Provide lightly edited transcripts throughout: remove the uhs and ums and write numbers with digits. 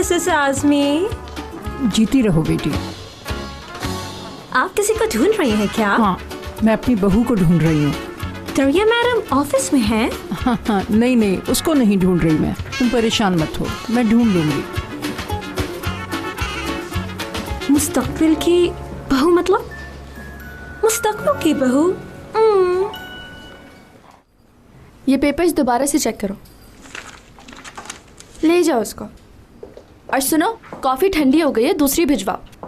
Mrs Azmi. जीती रहो बेटी। आप किसी को ढूंढ रही हैं क्या? हाँ, मैं अपनी बहू को ढूंढ रही हूँ। दरिया मैडम ऑफिस में हैं? हाँ, नहीं नहीं, उसको नहीं ढूंढ रही मैं। तुम परेशान मत हो, मैं ढूंढ लूंगी। मुस्तकबिल की बहू मतलब? मुस्तकबिल की बहू? ये पेपर्स दोबारा से चेक करो। ले जाओ उसको। और सुनो, कॉफ़ी ठंडी हो गई है, दूसरी भिजवाओ।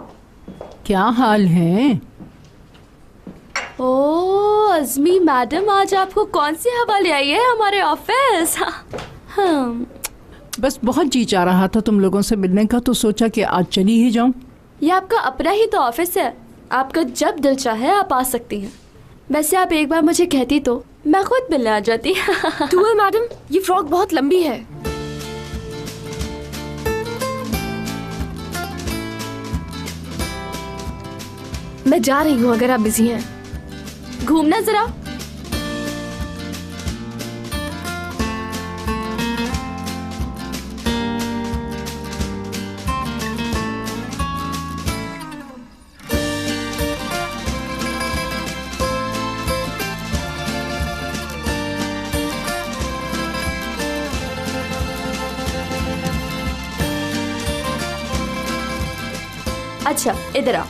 क्या हाल है? ओह अज़मी मैडम, आज आपको कौन सी हवा ले आई है हमारे ऑफिस? हाँ। बस बहुत जी चाह रहा था तुम लोगों से मिलने का, तो सोचा कि आज चली ही जाऊं। ये आपका अपना ही तो ऑफिस है, आपका जब दिल चाहे आप आ सकती हैं। वैसे आप एक बार मुझे कहती तो मैं खुद मिलने आ जाती। टूअल मैडम, ये फ्रॉक बहुत लंबी है। मैं जा रही हूँ अगर आप बिजी हैं। घूमना जरा। अच्छा इधर आओ।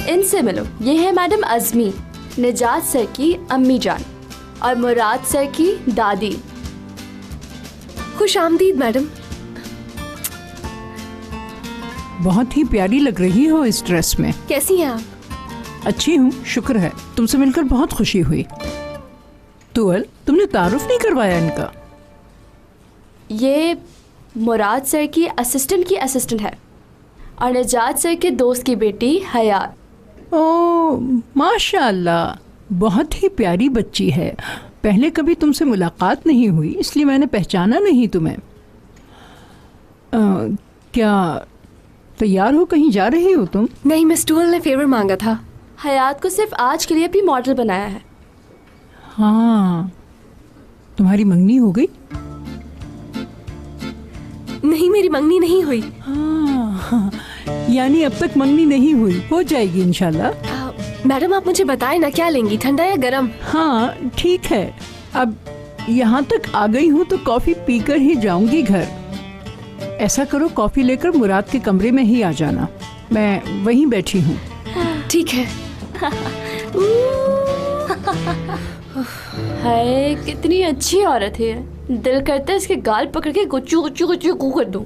इनसे मिलो, ये है मैडम अज़मी, निजात सर की अम्मी जान और मुराद सर की दादी। खुश आमदीद मैडम। बहुत ही प्यारी लग रही हो इस ड्रेस में। कैसी हैं आप? अच्छी हूँ, शुक्र है। तुमसे मिलकर बहुत खुशी हुई। तुअल, तुमने तारुफ नहीं करवाया इनका? ये मुराद सर की असिस्टेंट है और निजात सर के दोस्त की बेटी हयात। ओह माशाअल्लाह, बहुत ही प्यारी बच्ची है। पहले कभी तुमसे मुलाकात नहीं हुई, इसलिए मैंने पहचाना नहीं तुम्हें। क्या तैयार हो, कहीं जा रही हो तुम? नहीं, मिस टूअल ने फेवर मांगा था। हयात को सिर्फ आज के लिए भी मॉडल बनाया है। हाँ, तुम्हारी मंगनी हो गई? नहीं, मेरी मंगनी नहीं हुई। हाँ, यानी अब तक मंगनी नहीं हुई, हो जाएगी इंशाल्लाह। मैडम आप मुझे बताएं ना, क्या लेंगी, ठंडा या गरम? हाँ ठीक है, अब यहाँ तक आ गई हूँ तो कॉफी पीकर ही जाऊंगी घर। ऐसा करो, कॉफी लेकर मुराद के कमरे में ही आ जाना, मैं वहीं बैठी हूँ। ठीक है। हाय कितनी अच्छी औरत है, दिल करता है इसके गाल पकड़ के गुच्चू गुच्चू गुच्चू कर दूं।